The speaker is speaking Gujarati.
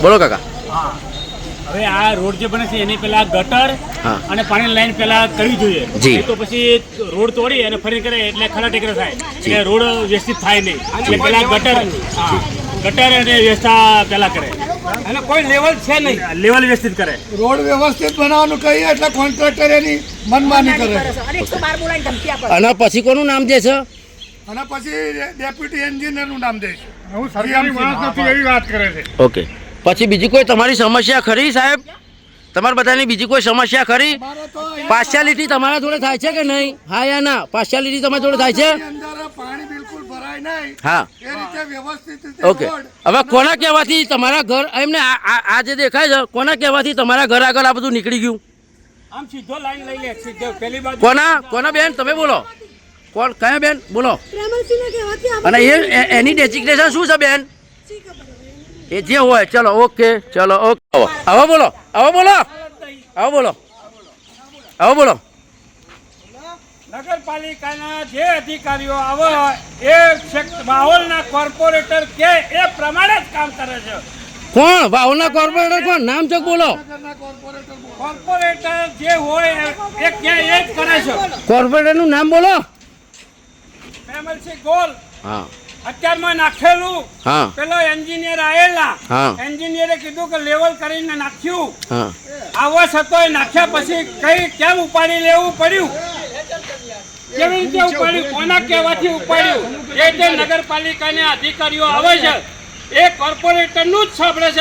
બોલો કાકા. હા, હવે આ રોડ જે બને છે એની પેલા ગટર અને પાણી લાઈન પેલા કરવી જોઈએ. જી. તો પછી રોડ તોડી અને ફરી કરે એટલે ખરા ટેકરા થાય, એટલે રોડ વ્યવસ્થિત થાય નહીં. એટલે પેલા ગટર અને વ્યવસ્થા પેલા કરે અને કોઈ લેવલ છે નહીં, લેવલ વ્યવસ્થિત કરે. રોડ વ્યવસ્થિત બનાવવાનું કહીએ એટલે કોન્ટ્રાક્ટર એની મનમાની કરે અને પછી કોનું નામ જે છે? અને પછી ડેપ્યુટી એન્જિનિયરનું નામ દે છે. હું સરકારી માણસ નથી એવી વાત કરે છે. ઓકે. પછી બીજી કોઈ તમારી સમસ્યા ખરી સાહેબ? તમારા બધાની બીજી કોઈ સમસ્યા ખરી? પાર્શિયાલિટી તમારા જોડે થાય છે કે નહીં? હા યા ના? પાર્શિયાલિટી તમારા જોડે થાય છે? અંદર પાણી બિલકુલ ભરાય નહીં, હા. એ રીતે વ્યવસ્થિત રીતે ઓકે. હવે કોના કહેવાથી તમારા ઘર એમને આ જે દેખાય છે કોના કહેવાથી તમારા ઘર આગળ આ બધું નીકળી ગયું? આમ સીધો લાઈન લઈ લે, સીધો પેલી બાજુ. કોના બેન તમે બોલો? કોણ કયા બેન બોલો? અને એની ડેઝિગ્નેશન શું છે બેન? એ જે હોય. ચલો ઓકે, ચલો ઓકે. હવે બોલો, હવે બોલો, હવે બોલો, હવે બોલો. નગરપાલિકાના જે અધિકારીઓ આવે એ માહોલના કોર્પોરેટર કે એ પ્રમાણે જ કામ કરે છે. કોણ વાવના કોર્પોરેટર કોણ? નામ ચોક બોલો. કોર્પોરેટર જે હોય એ ક્યાં એ જ કરે છે. કોર્પોરેટરનું નામ બોલો. ફેમલસી ગોલ હા અત્યારમાં નાખેલું. હા પેલો એન્જિનિયર આવેલા, હા. એન્જિનિયરે કીધું કે લેવલ કરીને નાખ્યું. હા આવો છતોય નાખ્યા પછી કઈ કેમ ઉપાડી લેવું પડ્યું? કેવી રીતે ઉપાડ્યું? કોના કહેવાથી ઉપાડ્યું? એ જે નગરપાલિકાના અધિકારીઓ આવે છે એ કોર્પોરેટરનું જ સાંભળે છે.